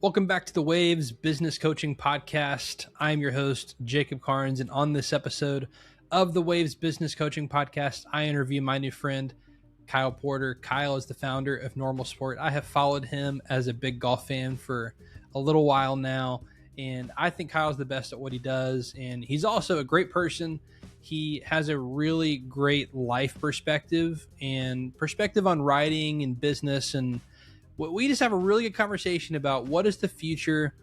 Welcome back to the Waves Business Coaching Podcast. I'm your host, Jacob Carnes, and on this episode of the Waves Business Coaching Podcast, I interview my new friend, Kyle Porter. Kyle is the founder of Normal Sport. I have followed him as a big golf fan for a little while now, and I think Kyle's the best at what he does, and he's also a great person. He has a really great life perspective and perspective on writing and business, and we just have a really good conversation about what does the future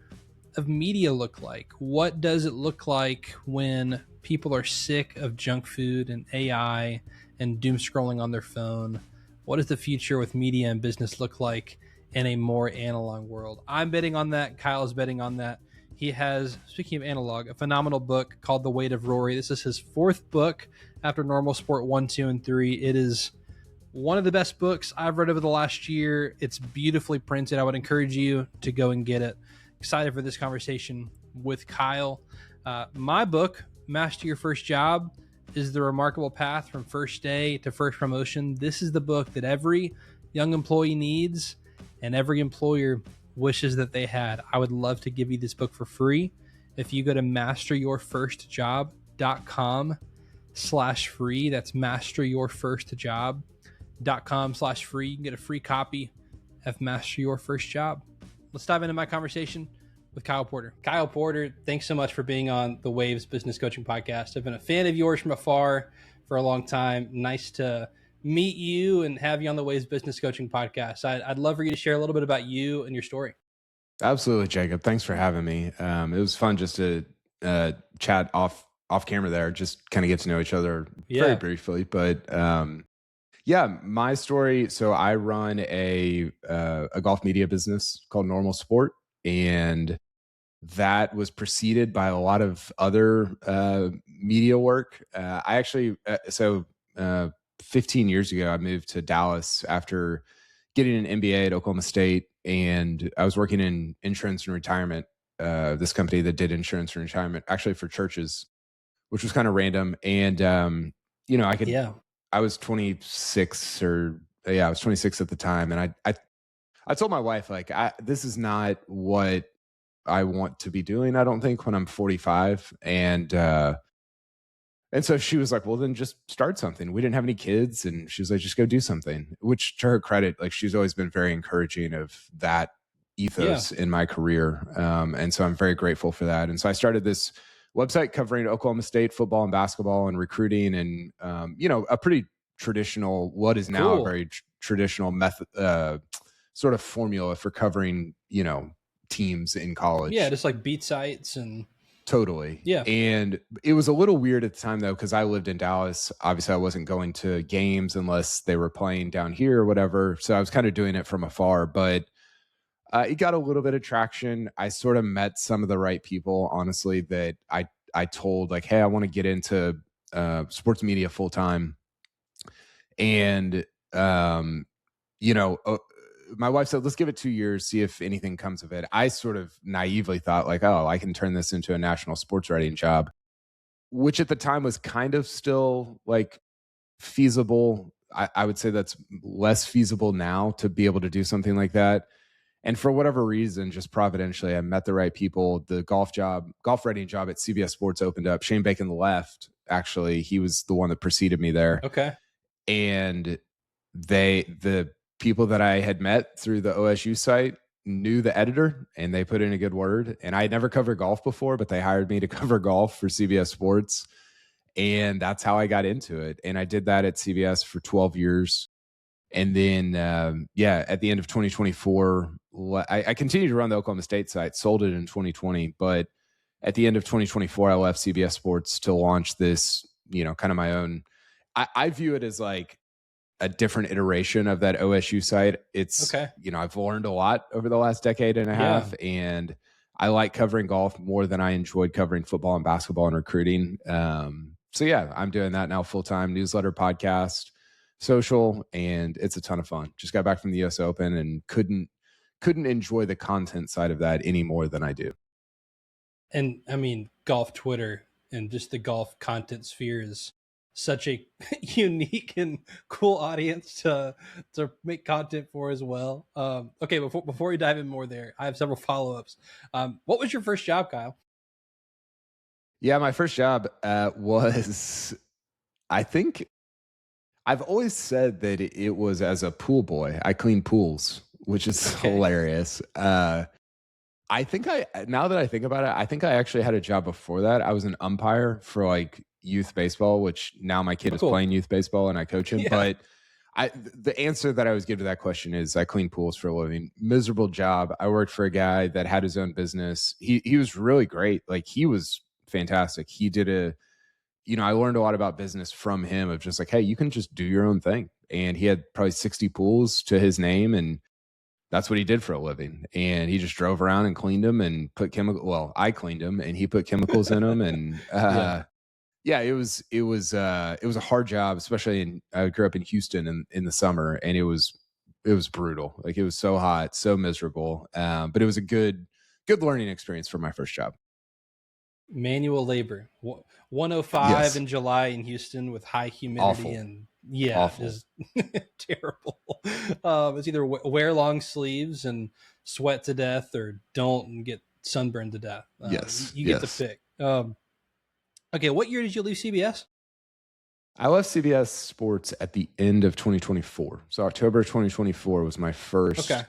of media look like? What does it look like when people are sick of junk food and AI and doom scrolling on their phone? What does the future with media and business look like in a more analog world? I'm betting on that. Kyle's betting on that. He has, speaking of analog, a phenomenal book called The Weight of Rory. This is his fourth book after Normal Sport 1, 2, and 3. It is one of the best books I've read over the last year. It's beautifully printed. I would encourage you to go and get it. Excited for this conversation with Kyle. My book, Master Your First Job, is the remarkable path from first day to first promotion. This is the book that every young employee needs and every employer wishes that they had. I would love to give you this book for free. If you go to masteryourfirstjob.com/free, that's masteryourfirstjob.com/free. You can get a free copy of Master Your First Job. Let's dive into my conversation with Kyle Porter. Kyle Porter, thanks so much for being on the Waves Business Coaching Podcast. I've been a fan of yours from afar for a long time. Nice to meet you and have you on the Waves Business Coaching Podcast. I'd love for you to share a little bit about you and your story. Absolutely, Jacob. Thanks for having me. It was fun just to chat off camera there, just kind of get to know each other very briefly. But yeah, my story. So I run a golf media business called Normal Sport, and that was preceded by a lot of other media work. I actually, 15 years ago, I moved to Dallas after getting an MBA at Oklahoma State, and I was working in insurance and retirement. This company that did insurance and retirement, actually for churches, which was kind of random. And I was 26 I was 26 at the time. And I told my wife, like, this is not what I want to be doing, I don't think, when I'm 45. And so she was like, well, then just start something. We didn't have any kids. And she was like, just go do something, which, to her credit, like, she's always been very encouraging of that ethos in my career. And so I'm very grateful for that. And so I started this website covering Oklahoma State football and basketball and recruiting, and a pretty traditional, what is now a very traditional method, sort of formula for covering teams in college. Yeah, just like beat sites and totally. Yeah. And it was a little weird at the time, though, because I lived in Dallas. Obviously, I wasn't going to games unless they were playing down here or whatever. So I was kind of doing it from afar, but it got a little bit of traction. I sort of met some of the right people, honestly, that I told, like, hey, I want to get into sports media full time. And, my wife said, let's give it 2 years, see if anything comes of it. I sort of naively thought, like, oh, I can turn this into a national sports writing job, which at the time was kind of still like feasible. I would say that's less feasible now to be able to do something like that. And for whatever reason, just providentially, I met the right people. The golf writing job at CBS Sports opened up. Shane Bacon left, actually. He was the one that preceded me there. Okay. And the people that I had met through the OSU site knew the editor, and they put in a good word. And I had never covered golf before, but they hired me to cover golf for CBS Sports. And that's how I got into it. And I did that at CBS for 12 years. And then, at the end of 2024, I continued to run the Oklahoma State site, sold it in 2020. But at the end of 2024, I left CBS Sports to launch this, kind of my own. I view it as like a different iteration of that OSU site. It's, I've learned a lot over the last decade and a half, and I like covering golf more than I enjoyed covering football and basketball and recruiting. I'm doing that now full-time, newsletter, podcast, social, and it's a ton of fun. Just got back from the US Open and couldn't enjoy the content side of that any more than I do. And I mean, golf Twitter and just the golf content sphere is such a unique and cool audience to make content for as well. Okay, before we dive in more there, I have several follow-ups. What was your first job, Kyle? Yeah, my first job was, I think, I've always said that it was as a pool boy. I clean pools, which is hilarious. Now that I think about it, I think I actually had a job before that. I was an umpire for like youth baseball, which now my kid is Cool. playing youth baseball and I coach him. Yeah. But the answer that I always give to that question is I clean pools for a living. Miserable job. I worked for a guy that had his own business. He was really great. Like he was fantastic. He did I learned a lot about business from him of just like, hey, you can just do your own thing. And he had probably 60 pools to his name, and that's what he did for a living. And he just drove around and cleaned them and put I cleaned them and he put chemicals in them. And it was a hard job, especially I grew up in Houston in the summer, and it was brutal. Like it was so hot, so miserable. But it was a good learning experience for my first job. Manual labor, 105 in July in Houston with high humidity. Awful. Just terrible. It's either wear long sleeves and sweat to death, or don't and get sunburned to death. You get to pick. Okay, what year did you leave CBS? I left CBS Sports at the end of 2024. So October 2024 was my first. Okay.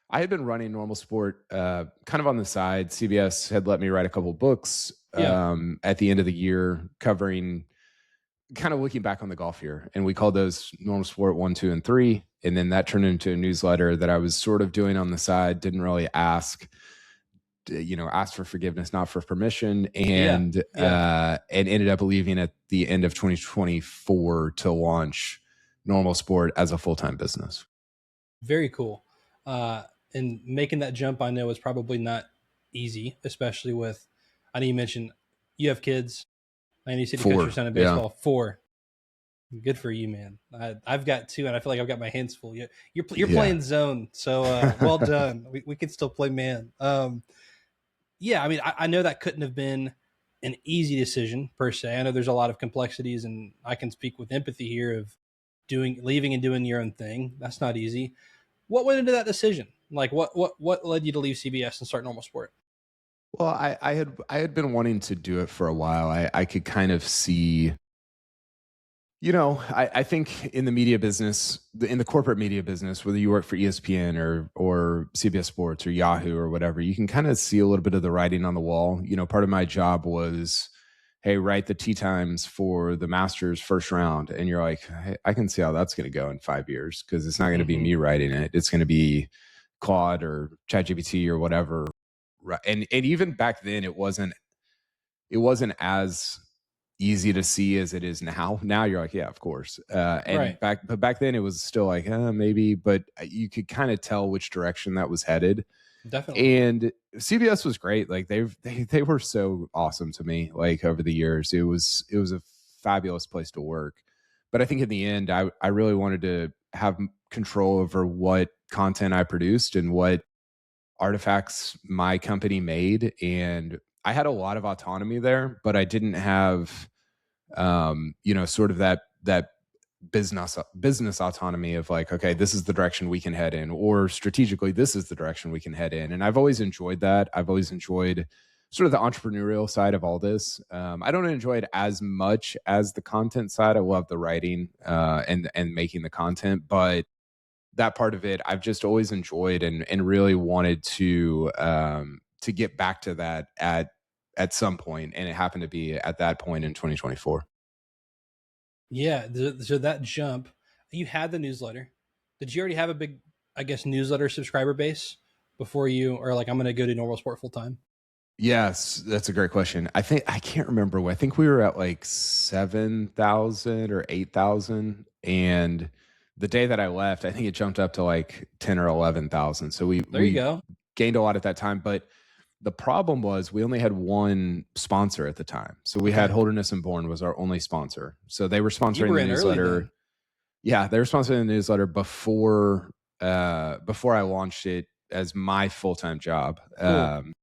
I had been running Normal Sport kind of on the side. CBS had let me write a couple books at the end of the year, covering kind of looking back on the golf year. And we called those Normal Sport 1, 2, and 3. And then that turned into a newsletter that I was sort of doing on the side, didn't really ask for forgiveness, not for permission, and ended up leaving at the end of 2024 to launch Normal Sport as a full-time business. Very cool. And making that jump, I know, is probably not easy, especially with, I know you mentioned you have kids. I know you said you coach your son in baseball. 4. Good for you, man. I've got 2, and I feel like I've got my hands full. You're playing zone, so well done. We can still play man. I mean, I know that couldn't have been an easy decision per se. I know there's a lot of complexities, and I can speak with empathy here of leaving and doing your own thing. That's not easy. What went into that decision? Like what led you to leave CBS and start Normal Sport? Well, I had been wanting to do it for a while. I could kind of see, I think in the media business, in the corporate media business, whether you work for ESPN or CBS Sports or Yahoo or whatever, you can kind of see a little bit of the writing on the wall. Part of my job was, hey, write the tee times for the Masters first round. And you're like, hey, I can see how that's going to go in 5 years, because it's not going to be me writing it. It's going to be Claude or ChatGPT or whatever. And even back then, it wasn't as easy to see as it is now. Now you're like, yeah, of course. Back then it was still like, maybe, but you could kind of tell which direction that was headed. Definitely. And CBS was great. Like they were so awesome to me. Like over the years, it was a fabulous place to work. But I think in the end, I really wanted to have control over what content I produced and what artifacts my company made. And I had a lot of autonomy there, but I didn't have, sort of that business autonomy of like, okay, this is the direction we can head in, or strategically, this is the direction we can head in. And I've always enjoyed that. I've always enjoyed sort of the entrepreneurial side of all this. I don't enjoy it as much as the content side. I love the writing and making the content, but that part of it I've just always enjoyed and really wanted to get back to that at some point, and it happened to be at that point in 2024. Yeah, so that jump, you had the newsletter. Did you already have a big, I guess, newsletter subscriber base before you are like, I'm going to go to Normal Sport full time? Yes, that's a great question. I can't remember. I think we were at like 7,000 or 8,000, and the day that I left, I think it jumped up to like 10 or 11,000. So we gained a lot at that time. But the problem was we only had one sponsor at the time. So we had Holderness and Bourne was our only sponsor. So they were sponsoring the newsletter. Yeah, they were sponsoring the newsletter before I launched it as my full-time job. Cool.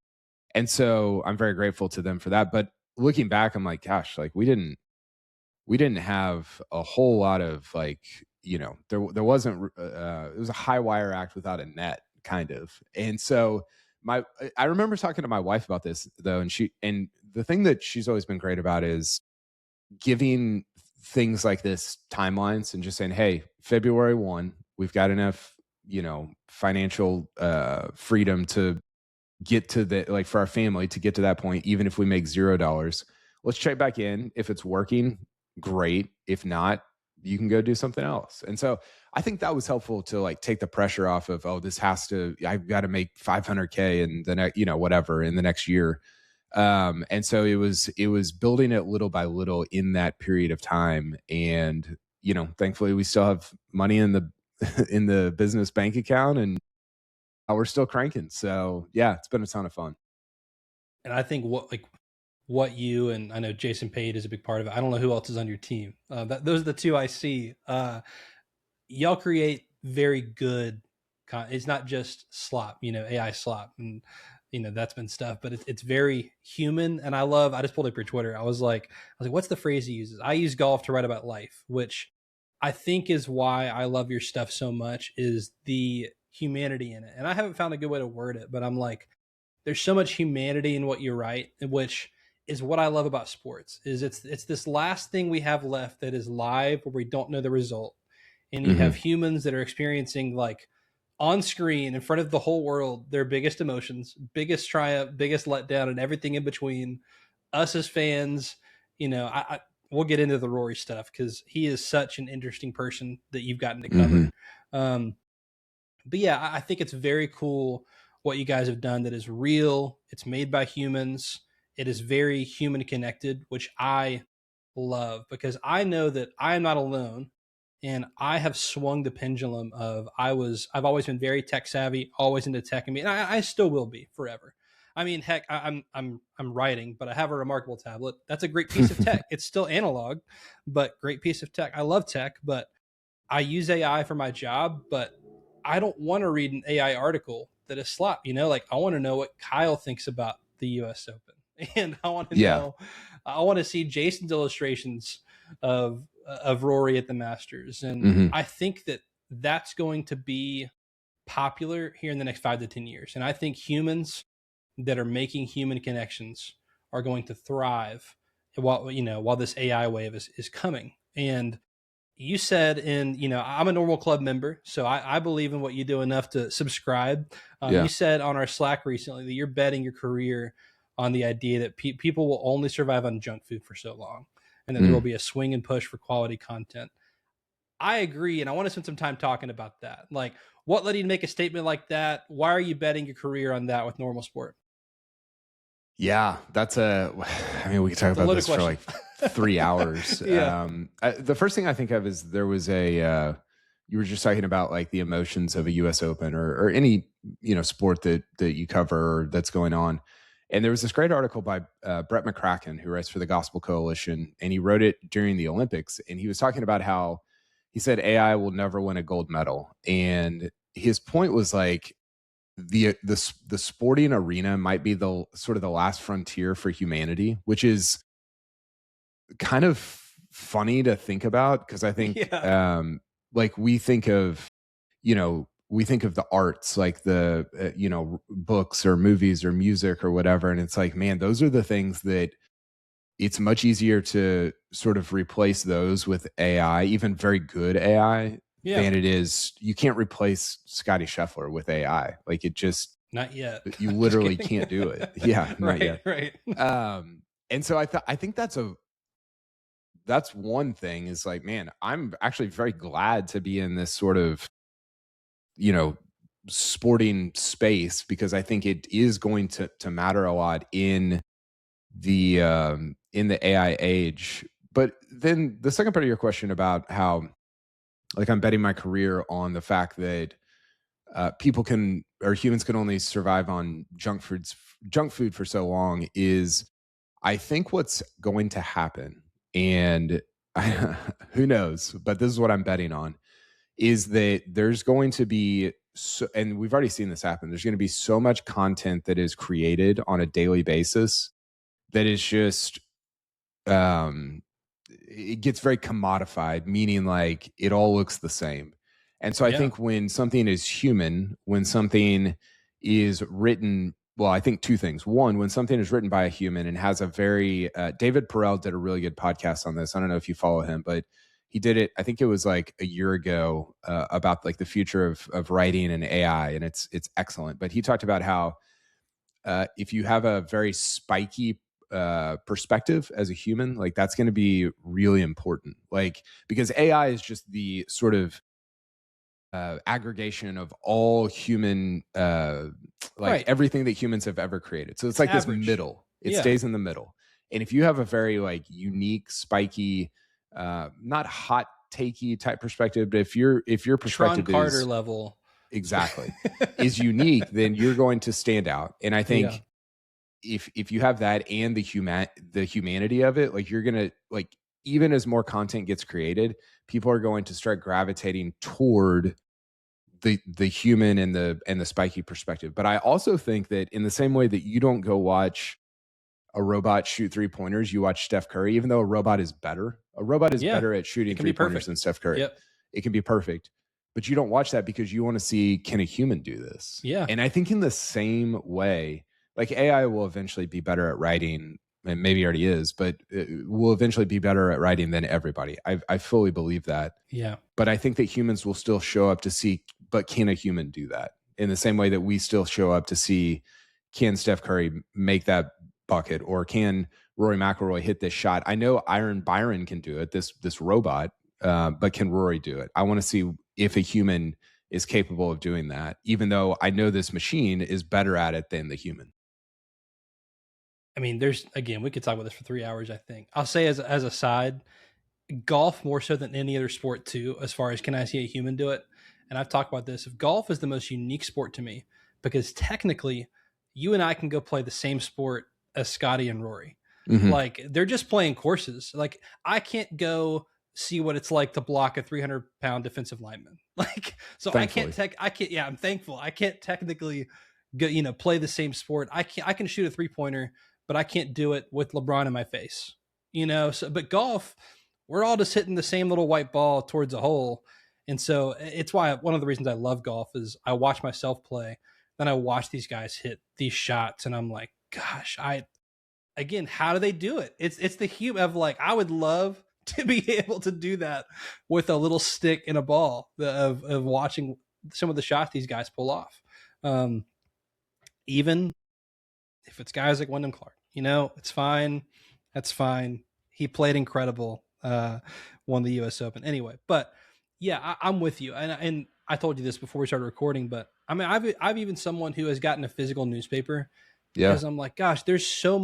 And so I'm very grateful to them for that. But looking back, I'm like, gosh, like we didn't we didn't have a whole lot of like, there wasn't, it was a high wire act without a net kind of. And so I remember talking to my wife about this though. And the thing that she's always been great about is giving things like this timelines and just saying, hey, February 1, we've got enough, financial freedom to get to the, like, for our family to get to that point, even if we make $0. Let's check back in. If it's working, great. If not, you can go do something else. And so I think that was helpful to like take the pressure off of, oh, I've got to make 500K in the next, whatever in the next year. And so it was building it little by little in that period of time. And, thankfully we still have money in the, in the business bank account, and we're still cranking. So yeah, it's been a ton of fun. And I think what you, and I know Jason Pate is a big part of it. I don't know who else is on your team. Those are the two I see. Y'all create very good. It's not just slop, AI slop, and that's been stuff, but it's very human. And I just pulled up your Twitter. I was like, what's the phrase he uses? I use golf to write about life, which I think is why I love your stuff so much, is the humanity in it. And I haven't found a good way to word it, but I'm like, there's so much humanity in what you write, which is what I love about sports. Is it's this last thing we have left that is live, where we don't know the result, and you have humans that are experiencing, like, on screen in front of the whole world, their biggest emotions, biggest triumph, biggest letdown, and everything in between. Us as fans, we'll get into the Rory stuff because he is such an interesting person that you've gotten to cover. But yeah, I think it's very cool what you guys have done that is real. It's made by humans. It is very human connected, which I love, because I know that I am not alone. And I have swung the pendulum of, I've always been very tech savvy, always into tech, and I still will be forever. I mean, heck, I'm writing, but I have a remarkable tablet. That's a great piece of tech. It's still analog, but great piece of tech. I love tech, but I use AI for my job, but I don't want to read an AI article that is slop. Like, I want to know what Kyle thinks about the US Open. And I want to know, I want to see Jason's illustrations of Rory at the Masters. And I think that that's going to be popular here in the next 5 to 10 years. And I think humans that are making human connections are going to thrive while this AI wave is coming. And you said I'm a normal club member, so I believe in what you do enough to subscribe. You said on our Slack recently that you're betting your career on the idea that people will only survive on junk food for so long, and that there will be a swing and push for quality content. I agree, and I want to spend some time talking about that. Like, what led you to make a statement like that? Why are you betting your career on that with normal sport? Yeah, we could talk about this for like 3 hours. The first thing I think of is there was you were just talking about like the emotions of a US Open or any, sport that you cover or that's going on. And there was this great article by Brett McCracken, who writes for the Gospel Coalition, and he wrote it during the Olympics. And he was talking about how he said AI will never win a gold medal. And his point was like, the sporting arena might be the sort of the last frontier for humanity, which is kind of funny to think about, because I think like we think of the arts, like the books or movies or music or whatever, and it's like, man, those are the things that it's much easier to sort of replace those with AI, even very good AI, than it is. You can't replace Scotty Scheffler with AI. Like, it just, not yet. You literally can't do it. Yeah, not yet. Right. And so I think that's one thing, is like, man, I'm actually very glad to be in this sort of, sporting space, because I think it is going to matter a lot in the AI age. But then the second part of your question about how, like, I'm betting my career on the fact that humans can only survive on junk food for so long, is I think what's going to happen, and who knows, but this is what I'm betting on, is that there's going to be, and we've already seen this happen, there's going to be so much content that is created on a daily basis that is just it gets very commodified, meaning like it all looks the same. And so I think when something is human, when something is written, well, I think two things. One, when something is written by a human and has a very, David Perel did a really good podcast on this. I don't know if you follow him, but he did it, I think it was like a year ago, about like the future of writing and AI, and it's excellent. But he talked about how if you have a very spiky perspective as a human, like that's going to be really important. Like, because AI is just the sort of aggregation of all human, like everything that humans have ever created. So it's like average. This middle, it stays in the middle. And if you have a very like unique, spiky, not hot takey type perspective, but if your perspective Sean Carter level exactly is unique, then you're going to stand out. And I think if you have that and the humanity of it, like you're gonna, like, even as more content gets created, people are going to start gravitating toward the human and the spiky perspective. But I also think that in the same way that you don't go watch a robot shoot 3-pointers, you watch Steph Curry, even though a robot is better. A robot is better at shooting 3-pointers than Steph Curry. It can be perfect. But you don't watch that because you want to see, can a human do this? Yeah. And I think in the same way, like AI will eventually be better at writing, and maybe already is, but it will eventually be better at writing than everybody. I fully believe that. Yeah. But I think that humans will still show up to see, but can a human do that? In the same way that we still show up to see, can Steph Curry make that bucket, or can Rory McIlroy hit this shot? I know Iron Byron can do it, this robot, but can Rory do it? I want to see if a human is capable of doing that, even though I know this machine is better at it than the human. I mean, again, we could talk about this for 3 hours, I think. I'll say as a side, golf more so than any other sport too, as far as can I see a human do it? And I've talked about this. Golf is the most unique sport to me because technically you and I can go play the same sport as Scotty and Rory. Mm-hmm. Like, they're just playing courses. Like, I can't go see what it's like to block a 300-pound defensive lineman. Like, so thankfully. I'm thankful. I can't technically go, play the same sport. I can shoot a 3-pointer, but I can't do it with LeBron in my face, so, but golf, we're all just hitting the same little white ball towards a hole. And so it's why one of the reasons I love golf is I watch myself play, then I watch these guys hit these shots, and I'm like, gosh, again, how do they do it? It's the human of like, I would love to be able to do that with a little stick and a ball of watching some of the shots these guys pull off. Even if it's guys like Wyndham Clark, it's fine. That's fine. He played incredible, won the US Open anyway, but yeah, I'm with you. And I told you this before we started recording, but I mean, I've even someone who has gotten a physical newspaper because I'm like, gosh, there's so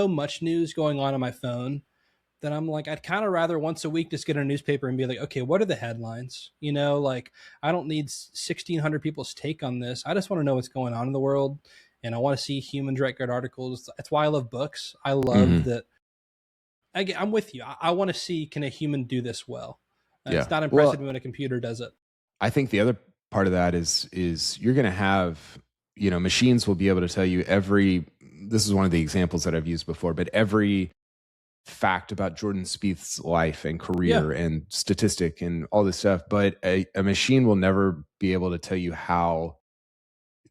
much news going on my phone that I'm like, I'd kind of rather once a week just get a newspaper and be like, okay, what are the headlines? Like, I don't need 1,600 people's take on this. I just want to know what's going on in the world. And I want to see human record articles. That's why I love books. I love that. I'm with you. I want to see, can a human do this well? It's not impressive when a computer does it. I think the other part of that is you're going to have, machines will be able to tell you this is one of the examples that I've used before, but every fact about Jordan Spieth's life and career and statistic and all this stuff. But a machine will never be able to tell you how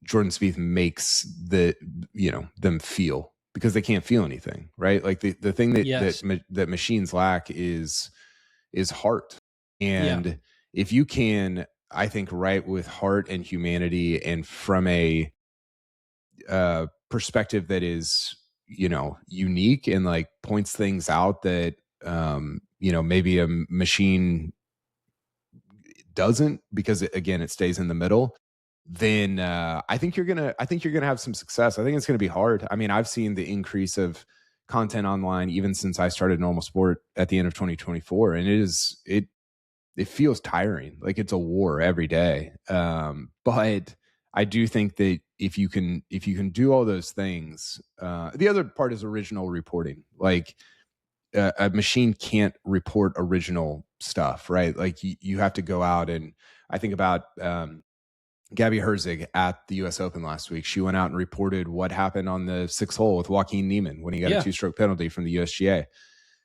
Jordan Spieth makes them feel, because they can't feel anything, right? Like the thing that machines lack is heart. And if you can, I think, write with heart and humanity, and from a perspective that is, unique and like points things out that, maybe a machine doesn't, because it stays in the middle, then I think you're gonna have some success. I think it's gonna be hard. I mean, I've seen the increase of content online even since I started Normal Sport at the end of 2024, and it feels tiring. Like it's a war every day. But I do think that if you can do all those things, the other part is original reporting. Like a machine can't report original stuff, right? Like you have to go out, and I think about Gabby Herzig at the US Open last week. She went out and reported what happened on the 6th hole with Joaquin Niemann when he got a 2-stroke penalty from the USGA.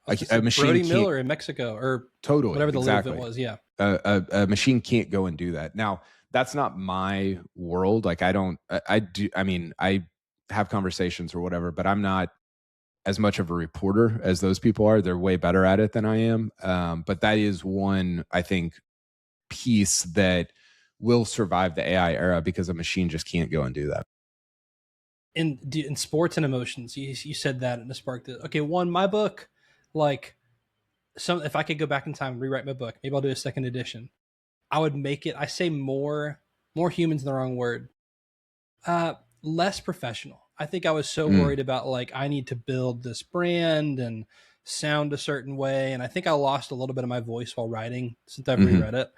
A machine Brody can't. Miller in Mexico, or Totally, whatever the live event exactly. was. Yeah. A machine can't go and do that. Now, that's not my world. Like I do. I mean, I have conversations or whatever, but I'm not as much of a reporter as those people are. They're way better at it than I am. But that is one, I think, piece that will survive the AI era, because a machine just can't go and do that. In sports and emotions, you said that, and it sparked it. Okay, one, my book, like, if I could go back in time and rewrite my book, maybe I'll do a second edition. I would make it, I say more humans, the wrong word, less professional. I think I was so worried about, like, I need to build this brand and sound a certain way, and I think I lost a little bit of my voice while writing since I've reread it.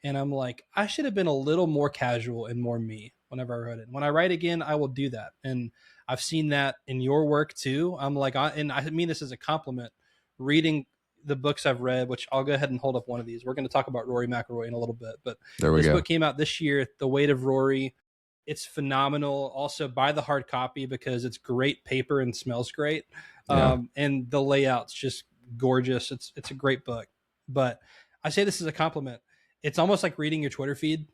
And I'm like, I should have been a little more casual and more me whenever I wrote it. When I write again, I will do that. And I've seen that in your work too. I'm like, and I mean this as a compliment, reading the books I've read, which I'll go ahead and hold up one of these. We're going to talk about Rory McIlroy in a little bit, but this book came out this year, The Weight of Rory. It's phenomenal. Also, buy the hard copy because it's great paper and smells great. And the layout's just gorgeous. It's a great book. But I say this as a compliment. It's almost like reading your Twitter feed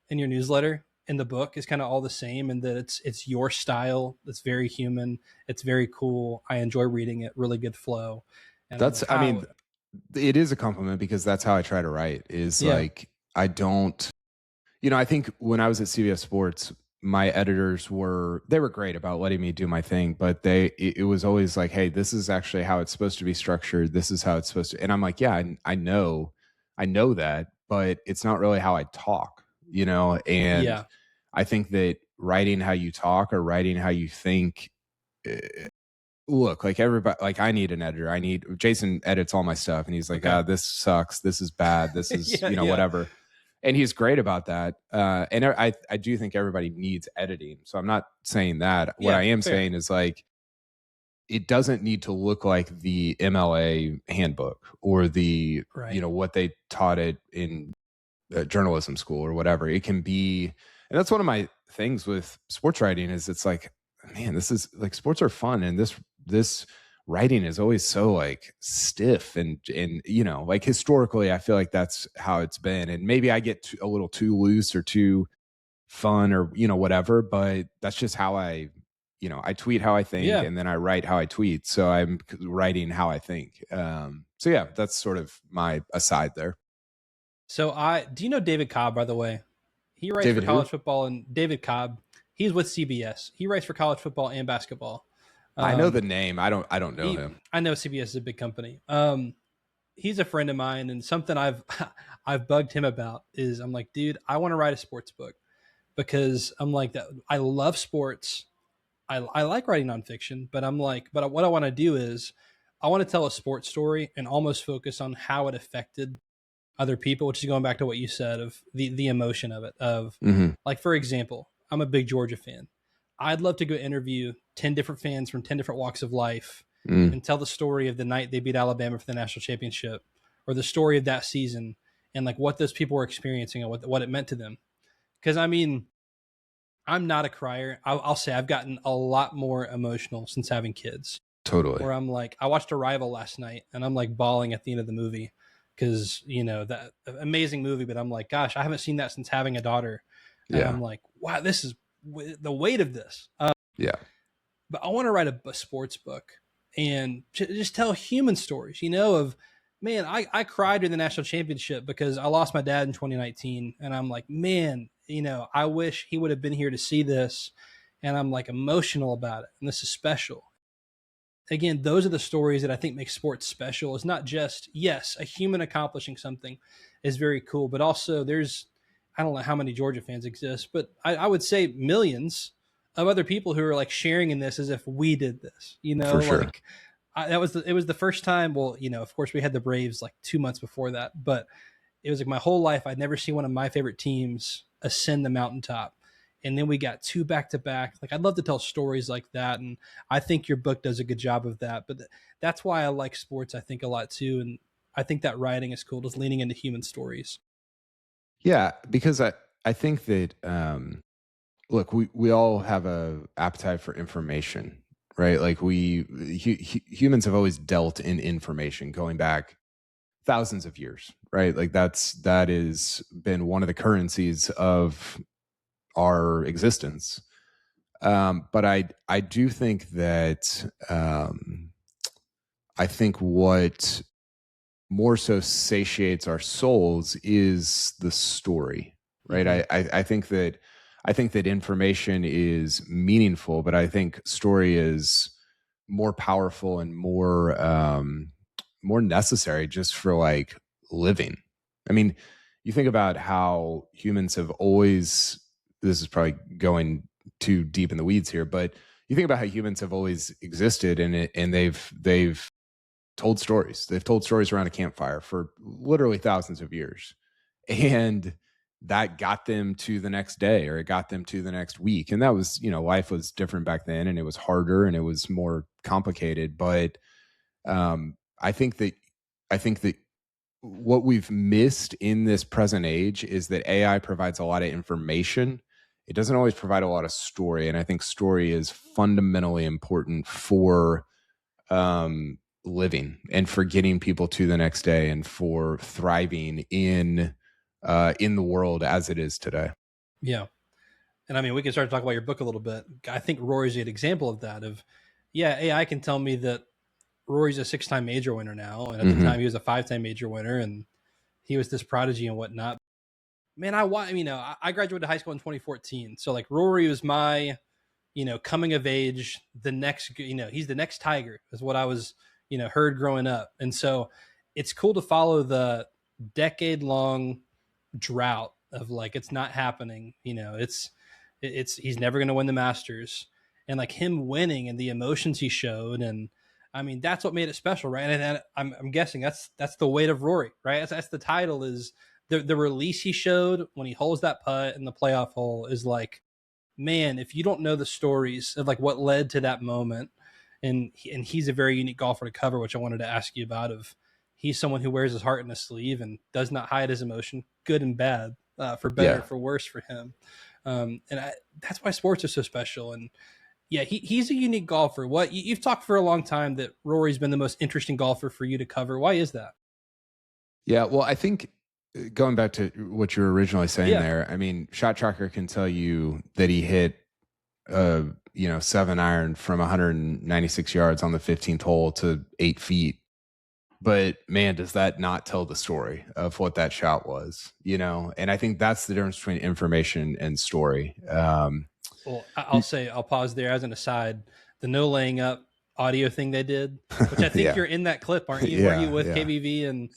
and your newsletter, and the book is kind of all the same, and that it's your style. It's very human. It's very cool. I enjoy reading it. Really good flow. And that's, like, I mean, it is a compliment, because that's how I try to write, is like, I don't, I think when I was at CBS Sports, my editors were great about letting me do my thing, but it was always like, hey, this is actually how it's supposed to be structured. This is how it's supposed to. And I'm like, yeah, I know that, but it's not really how I talk, and I think that writing how you talk or writing how you think, look, like everybody, like I need an editor. Jason edits all my stuff, and he's like, this sucks. This is bad. This is, whatever. And he's great about that. And I do think everybody needs editing. So I'm not saying that. What I am saying is, like, it doesn't need to look like the MLA handbook or the, what they taught it in journalism school or whatever. It can be, and that's one of my things with sports writing, is it's like, man, this is like, sports are fun. And this writing is always so, like, stiff and like, historically, I feel like that's how it's been. And maybe I get a little too loose or too fun or, whatever, but that's just how I tweet how I think, and then I write how I tweet. So I'm writing how I think. So yeah, that's sort of my aside there. So do you know David Cobb, by the way? He writes for college football, and David Cobb, he's with CBS. He writes for college football and basketball. I know the name. I don't know him. I know CBS is a big company. He's a friend of mine, and something I've bugged him about is, I'm like, dude, I want to write a sports book, because I'm like, that I love sports. I like writing nonfiction, but I'm like, but what I want to do is I want to tell a sports story and almost focus on how it affected other people, which is going back to what you said of the emotion of it, of like, for example, I'm a big Georgia fan. I'd love to go interview 10 different fans from 10 different walks of life and tell the story of the night they beat Alabama for the national championship, or the story of that season, and like what those people were experiencing and what it meant to them. Because I mean, I'm not a crier. I'll say I've gotten a lot more emotional since having kids. Totally. Where I'm like, I watched Arrival last night, and I'm like bawling at the end of the movie, because that amazing movie. But I'm like, gosh, I haven't seen that since having a daughter. And I'm like, wow, this is the weight of this. But I want to write a sports book and just tell human stories, of, man, I cried during the national championship because I lost my dad in 2019. And I'm like, man, I wish he would have been here to see this. And I'm like emotional about it. And this is special. Again, those are the stories that I think make sports special. It's not just, yes, a human accomplishing something is very cool, but also I don't know how many Georgia fans exist, but I would say millions of other people who are like sharing in this as if we did this, For sure. like it was the first time. Well, of course we had the Braves like 2 months before that, but it was like my whole life, I'd never seen one of my favorite teams ascend the mountaintop. And then we got 2 back-to-back. Like, I'd love to tell stories like that. And I think your book does a good job of that. But that's why I like sports, I think, a lot too. And I think that writing is cool, just leaning into human stories. Yeah, because I think that, look, we all have a appetite for information, right? Like humans have always dealt in information going back thousands of years, right? Like that is been one of the currencies of our existence. But I do think that I think what more so satiates our souls is the story, right? Mm-hmm. I think that information is meaningful, but I think story is more powerful and more necessary just for like living. I mean, you think about how humans have always, this is probably going too deep in the weeds here, but you think about how humans have always existed and they've told stories. They've told stories around a campfire for literally thousands of years. And that got them to the next day, or it got them to the next week. And that was, life was different back then, and it was harder and it was more complicated. But I think that what we've missed in this present age is that AI provides a lot of information. It doesn't always provide a lot of story. And I think story is fundamentally important for living and for getting people to the next day and for thriving in the world as it is today. Yeah. And I mean, we can start to talk about your book a little bit. I think Rory's an example of that AI can tell me that Rory's a 6-time major winner now. And at the time he was a 5-time major winner and he was this prodigy and whatnot. Man, I graduated high school in 2014. So like Rory was my, coming of age, the next, he's the next Tiger is what I was, heard growing up. And so it's cool to follow the decade-long drought of like, it's not happening. He's never going to win the Masters, and like him winning and the emotions he showed. And I mean, that's what made it special. Right. And I'm guessing that's the weight of Rory, right? That's the title is the release he showed when he holds that putt in the playoff hole is like, man, if you don't know the stories of like what led to that moment, and he's a very unique golfer to cover, which I wanted to ask you about. Of he's someone who wears his heart in his sleeve and does not hide his emotion, good and bad, for better, for worse, for him. That's why sports are so special. And yeah, he's a unique golfer. What you've talked for a long time that Rory's been the most interesting golfer for you to cover. Why is that? Yeah, well, I think going back to what you were originally saying there, I mean, Shot Tracker can tell you that he hit 7-iron from 196 yards on the 15th hole to 8 feet. But man, does that not tell the story of what that shot was, And I think that's the difference between information and story. Well, I'll pause there as an aside. The no laying up audio thing they did, which I think you're in that clip, aren't you? Were you with KBV? And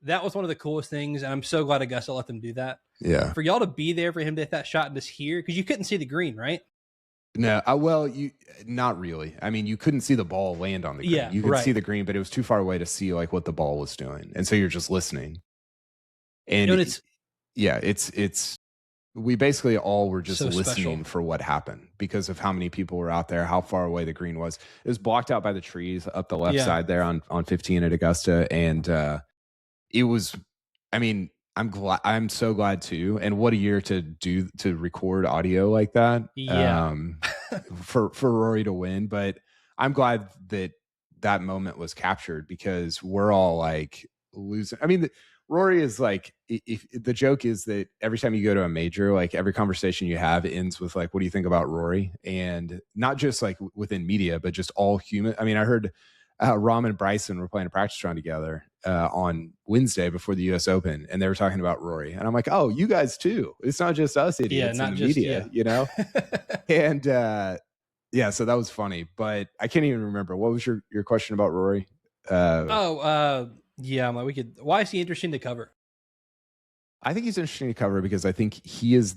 that was one of the coolest things. And I'm so glad Augusta let them do that. Yeah. For y'all to be there, for him to hit that shot and just hear, because you couldn't see the green, right? No, not really. I mean, you couldn't see the ball land on the green. You could see the green, but it was too far away to see like what the ball was doing, and so you're just listening. And it's we basically all were just listening for what happened because of how many people were out there, how far away the green was. It was blocked out by the trees up the left side there on 15 at Augusta, and it was. I mean, I'm so glad too. And what a year to record audio like that. Yeah. For Rory to win. But I'm glad that moment was captured because we're all like losing. I mean, Rory is like, if the joke is that every time you go to a major, like every conversation you have ends with like, what do you think about Rory? And not just like within media, but just all human. I mean, I heard Rahm and Bryson were playing a practice round together on Wednesday before the U.S. Open, and they were talking about Rory. And I'm like, oh, you guys too. It's not just us idiots in the media, And so that was funny. But I can't even remember. What was your question about Rory? I'm like, why is he interesting to cover? I think he's interesting to cover because I think he is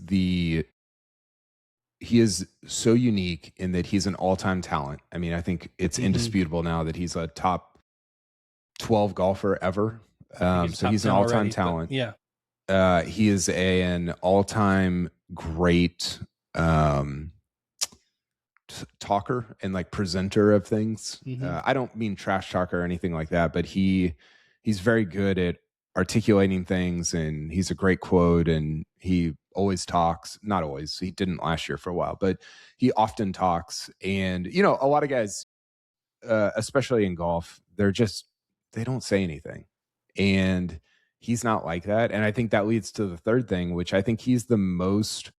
so unique in that he's an all-time talent. I mean, I think it's indisputable now that he's a top 12 golfer ever. So he's an all-time talent. He is an all-time great talker and like presenter of things. I don't mean trash talker or anything like that, but he's very good at articulating things, and he's a great quote, and he always talks. Not always. He didn't last year for a while, but he often talks. And, you know, a lot of guys, especially in golf, they don't say anything. And he's not like that. And I think that leads to the third thing, which I think he's the most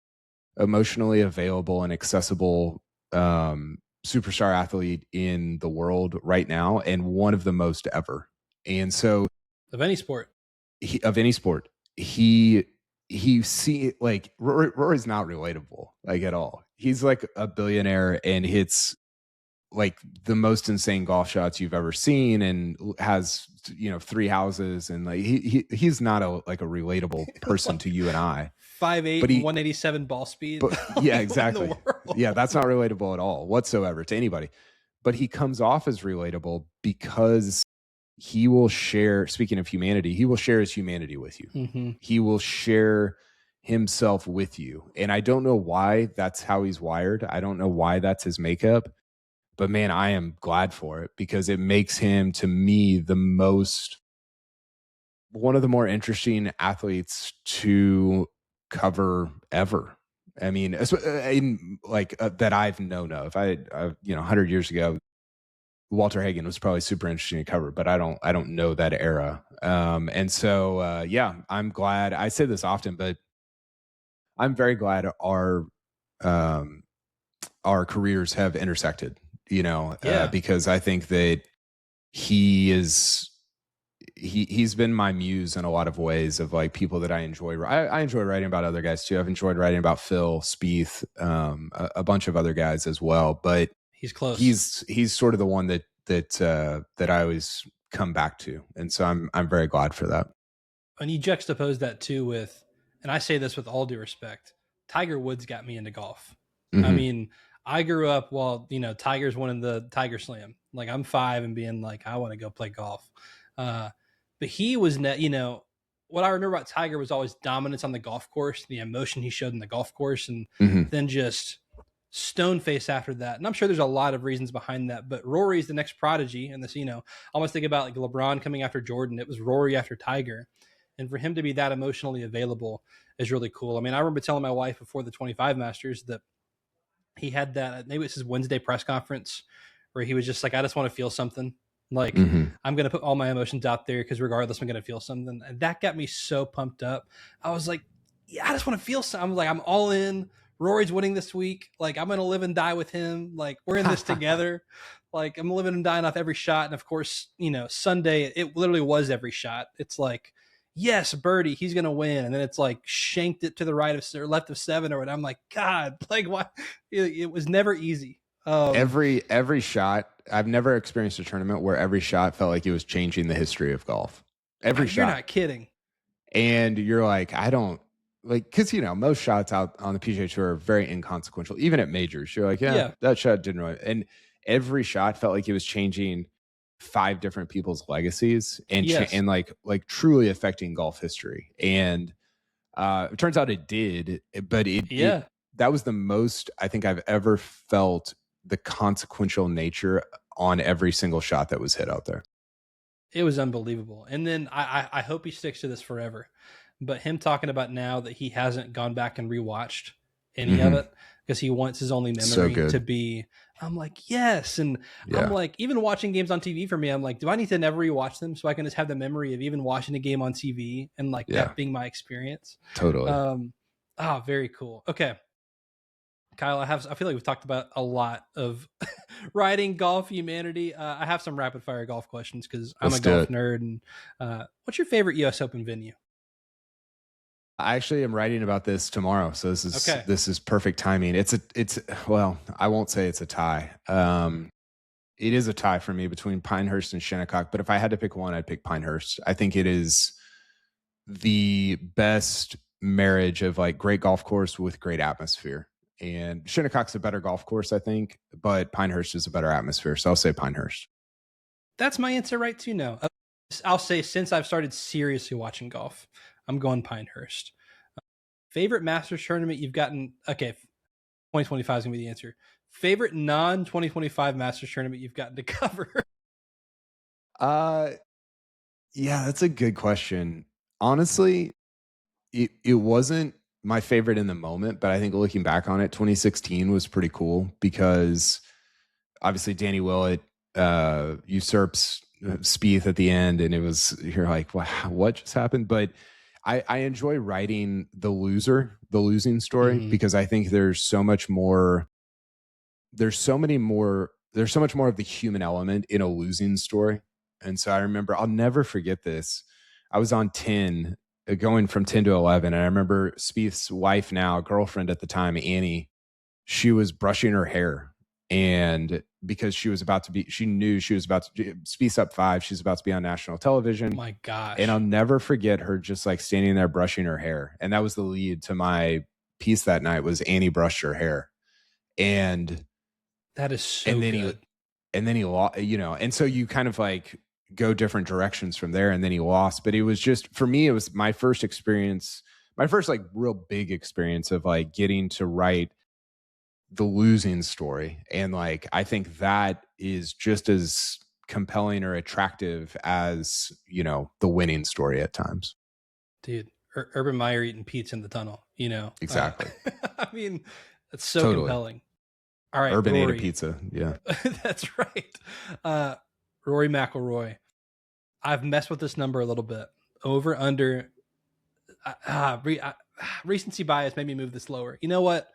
emotionally available and accessible superstar athlete in the world right now, and one of the most ever. And so, of any sport, he see, like, Rory's not relatable, like, at all. He's like a billionaire and hits like the most insane golf shots you've ever seen, and has, you know, 3 houses, and like he's not a relatable person to you and I. 5'8", but 187 ball speed. But yeah, exactly. Yeah, that's not relatable at all whatsoever to anybody. But he comes off as relatable because he will share, speaking of humanity, he will share his humanity with you. Mm-hmm. He will share himself with you. And I don't know why that's how he's wired. I don't know why that's his makeup. But man, I am glad for it, because it makes him, to me, one of the more interesting athletes to cover ever. I mean, that I've known of. I 100 years ago, Walter Hagen was probably super interesting to cover, but I don't know that era. And so, yeah, I'm glad. I say this often, but I'm very glad our careers have intersected, because I think that he's been my muse in a lot of ways, of like people that I enjoy. I enjoy writing about other guys too. I've enjoyed writing about Phil, Spieth, a bunch of other guys as well, but he's close. He's sort of the one that I always come back to. And so I'm very glad for that. And you juxtapose that too with, and I say this with all due respect, Tiger Woods got me into golf. Mm-hmm. I mean, I grew up while, Tiger's winning the Tiger Slam. Like, I'm 5 and being like, I want to go play golf. But he was, what I remember about Tiger was always dominance on the golf course, the emotion he showed in the golf course, and then just stone face after that. And I'm sure there's a lot of reasons behind that, but Rory's the next prodigy. And this, I almost think about like LeBron coming after Jordan. It was Rory after Tiger. And for him to be that emotionally available is really cool. I mean, I remember telling my wife before the 25 Masters that he had that, maybe it's his Wednesday press conference, where he was just like, I just want to feel something. Like, I'm going to put all my emotions out there because regardless, I'm going to feel something. And that got me so pumped up. I was like, yeah, I just want to feel something. I'm like, I'm all in. Rory's winning this week. Like, I'm going to live and die with him. Like, we're in this together. Like, I'm living and dying off every shot. And of course, Sunday, it literally was every shot. It's like, yes, birdie, he's going to win. And then it's like shanked it to the right of or left of 7 or what. I'm like, God, like, why? It was never easy. Every shot, I've never experienced a tournament where every shot felt like it was changing the history of golf. Every shot. You're not kidding. And you're like, I don't like, because most shots out on the PGA Tour are very inconsequential. Even at majors, you're like, yeah. That shot didn't really. And every shot felt like it was changing 5 different people's legacies and and like truly affecting golf history. And it turns out it did, but that was the most I think I've ever felt the consequential nature on every single shot that was hit out there. It was unbelievable. And then I hope he sticks to this forever. But him talking about now that he hasn't gone back and rewatched any of it because he wants his only memory to be, I'm like, yes. And I'm like, even watching games on TV for me, I'm like, do I need to never rewatch them so I can just have the memory of even watching a game on TV and like that being my experience? Totally. Very cool. Okay. Kyle, I feel like we've talked about a lot of writing, golf, humanity. I have some rapid fire golf questions because I'm a golf nerd. And what's your favorite US Open venue? I actually am writing about this tomorrow, so this is perfect timing. It's well, I won't say it's a tie. It is a tie for me between Pinehurst and Shinnecock, but if I had to pick one, I'd pick Pinehurst. I think it is the best marriage of like great golf course with great atmosphere. And Shinnecock's a better golf course, I think, but Pinehurst is a better atmosphere. So I'll say Pinehurst. That's my answer right too now. I'll say since I've started seriously watching golf, I'm going Pinehurst. Favorite Masters tournament you've gotten? Okay, 2025 is going to be the answer. Favorite non-2025 Masters tournament you've gotten to cover? Yeah, that's a good question. Honestly, it wasn't my favorite in the moment, but I think looking back on it, 2016 was pretty cool because obviously Danny Willett usurps Spieth at the end, and you're like, wow, what just happened? But I enjoy writing the losing story, because I think there's so much more. There's so much more of the human element in a losing story. And so I remember, I'll never forget this. I was on 10, going from 10 to 11. And I remember Spieth's wife, now girlfriend at the time, Annie, she was brushing her hair. And because she knew she was about to, Spieth's up 5, she's about to be on national television. Oh my gosh. And I'll never forget her just like standing there brushing her hair. And that was the lead to my piece that night, was Annie brushed her hair. And that is so good. And then he lost, and so you kind of like go different directions from there. And then he lost. But it was just, for me, it was my first experience, my first like real big experience of like getting to write the losing story. And like, I think that is just as compelling or attractive as, the winning story at times. Dude, Urban Meyer eating pizza in the tunnel, Exactly. I mean, that's so compelling. All right, Urban Rory. ate a pizza. Yeah. That's right. Rory McIlroy. I've messed with this number a little bit. Over, under. Recency bias made me move this lower. You know what?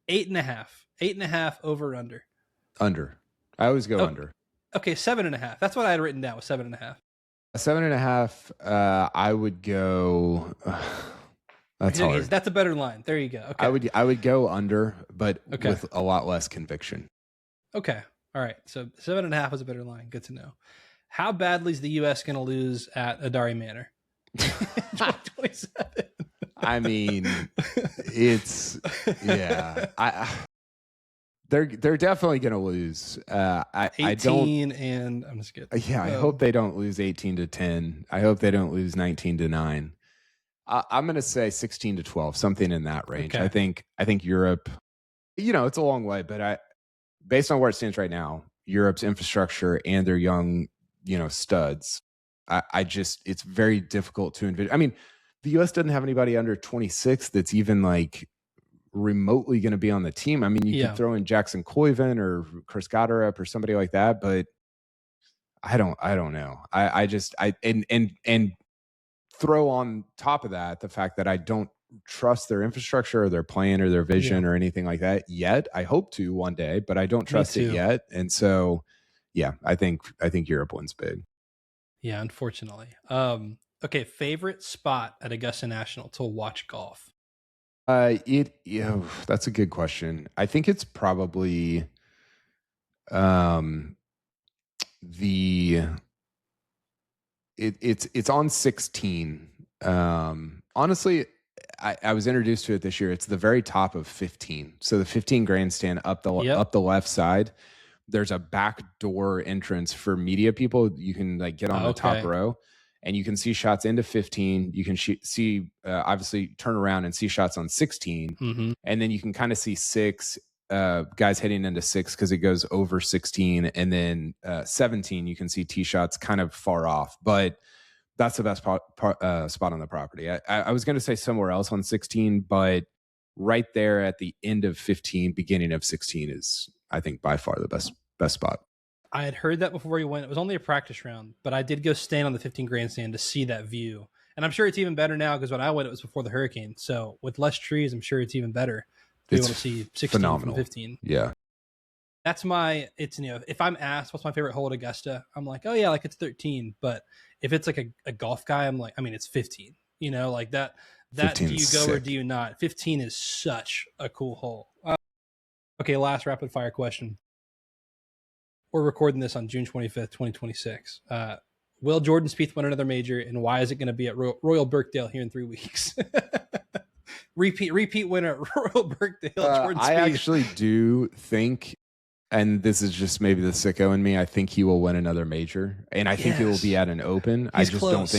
8.5. 8.5 over, under. Under. I always go under. Okay, 7.5. That's what I had written down, was 7.5. 7.5. I would go. That's hard. That's a better line. There you go. Okay. I would go under, but with a lot less conviction. Okay. All right. So 7.5 was a better line. Good to know. How badly is the U.S. going to lose at Adari Manor? 2027. I mean, it's they're definitely going to lose. 18 and I'm just kidding. Yeah, I hope they don't lose 18-10. I hope they don't lose 19-9. I'm going to say 16-12, something in that range. Okay. I think Europe, it's a long way, but based on where it stands right now, Europe's infrastructure and their young, studs, it's very difficult to envision. I mean, the U.S. doesn't have anybody under 26 that's even like remotely going to be on the team. I mean, you could throw in Jackson Koiven or Chris Gotterup or somebody like that, but I don't know. And throw on top of that the fact that I don't trust their infrastructure or their plan or their vision or anything like that yet. I hope to one day, but I don't trust it yet. And so, I think Europe wins big. Yeah, unfortunately. Okay, favorite spot at Augusta National to watch golf? That's a good question. I think it's probably it's on 16. Honestly, I was introduced to it this year. It's the very top of 15. So the 15 grandstand up the left side. There's a back door entrance for media people. You can like get on the top row, and you can see shots into 15. You can see obviously turn around and see shots on 16, and then you can kind of see 6 guys heading into 6 because it goes over 16, and then 17 you can see tee shots kind of far off, but that's the best spot on the property. I was going to say somewhere else on 16, but right there at the end of 15, beginning of 16 is, I think, by far the best spot. I had heard that before you went. It was only a practice round, but I did go stand on the 15 grandstand to see that view. And I'm sure it's even better now because when I went, it was before the hurricane. So with less trees, I'm sure it's even better to be able to see 16 phenomenal. from 15. Yeah. That's if I'm asked what's my favorite hole at Augusta, I'm like, oh yeah, like it's 13. But if it's like a golf guy, I'm like, I mean, it's 15, like that do you go or do you not? 15 is such a cool hole. Okay. Last rapid fire question. We're recording this on June 25th, 2026. Will Jordan Spieth win another major, and why is it going to be at Royal Birkdale here in 3 weeks? repeat winner at Royal Birkdale. Jordan Spieth. I actually do think, and this is just maybe the sicko in me, I think he will win another major, and I think it will be at an Open. I just don't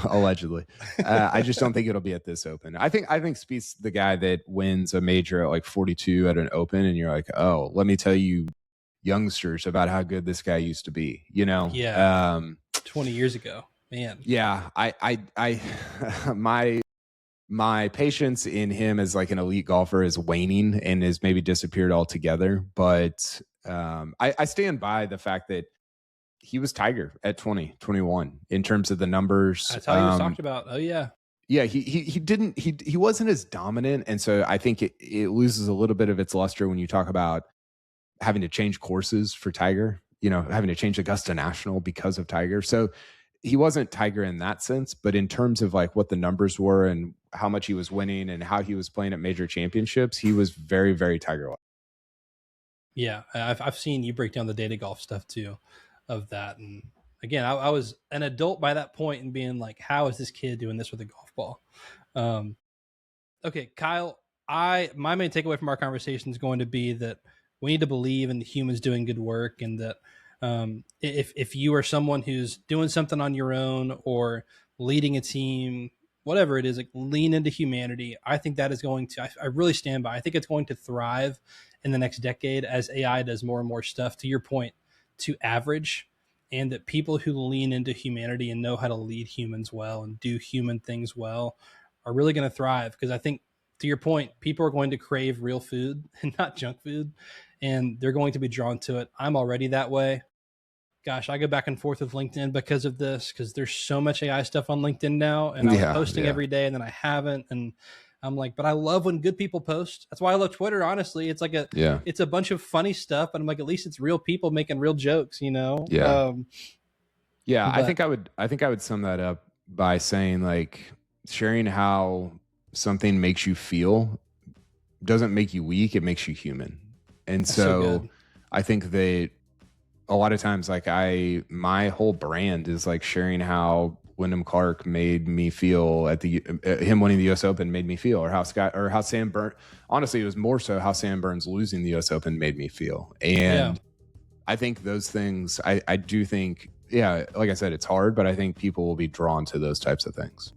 allegedly. I just don't think it'll be at this Open. I think Spieth's the guy that wins a major at like 42 at an Open, and you're like, oh, let me tell you youngsters about how good this guy used to be, 20 years ago, man. Yeah. my patience in him as like an elite golfer is waning and has maybe disappeared altogether. But I stand by the fact that he was Tiger at 21 in terms of the numbers. That's how he was talked about. Oh yeah. Yeah, he wasn't as dominant. And so I think it loses a little bit of its luster when you talk about having to change courses for Tiger, having to change Augusta National because of Tiger. So he wasn't Tiger in that sense, but in terms of like what the numbers were and how much he was winning and how he was playing at major championships, he was very, very Tiger-like. Yeah, I've seen you break down the data golf stuff too of that. And again, I was an adult by that point and being like, how is this kid doing this with a golf ball? Okay, Kyle, my main takeaway from our conversation is going to be that we need to believe in the humans doing good work, and that if you are someone who's doing something on your own or leading a team, whatever it is, like lean into humanity. I think that is going to, I really stand by. I think it's going to thrive in the next decade as AI does more and more stuff, to your point, to average, and that people who lean into humanity and know how to lead humans well and do human things well are really going to thrive. Because I think, to your point, people are going to crave real food and not junk food, and they're going to be drawn to it. I'm already that way. Gosh, I go back and forth with LinkedIn because of this, because there's so much AI stuff on LinkedIn now, and I'm posting every day, and then I haven't, and I'm like, but I love when good people post. That's why I love Twitter. Honestly, it's like it's a bunch of funny stuff, and I'm like, at least it's real people making real jokes, Yeah. I think I would sum that up by saying, like, sharing how something makes you feel doesn't make you weak, it makes you human. And so I think that a lot of times, like, my whole brand is like sharing how Wyndham Clark made me feel at him winning the US Open made me feel, or how Sam Burns, honestly, it was more so how Sam Burns losing the US Open made me feel. And I think those things, I do think, like I said, it's hard, but I think people will be drawn to those types of things.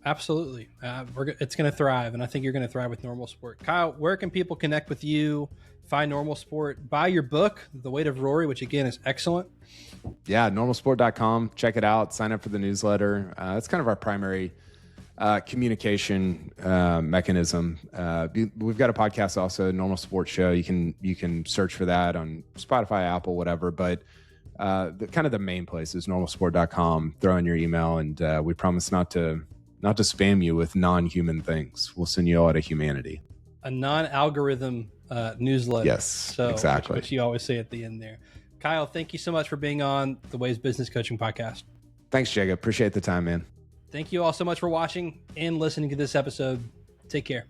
Absolutely. It's going to thrive, and I think you're going to thrive with Normal Sport. Kyle, where can people connect with you, find Normal Sport, buy your book, The Weight of Rory, which again is excellent? Yeah, normalsport.com. Check it out. Sign up for the newsletter. It's kind of our primary communication mechanism. We've got a podcast also, Normal Sports Show. You can search for that on Spotify, Apple, whatever. But the main place is normalsport.com. Throw in your email, and we promise not to spam you with non-human things. We'll send you all to humanity. A non-algorithm newsletter. Yes, exactly. Which you always say at the end there. Kyle, thank you so much for being on the Waves Business Coaching Podcast. Thanks, Jacob. Appreciate the time, man. Thank you all so much for watching and listening to this episode. Take care.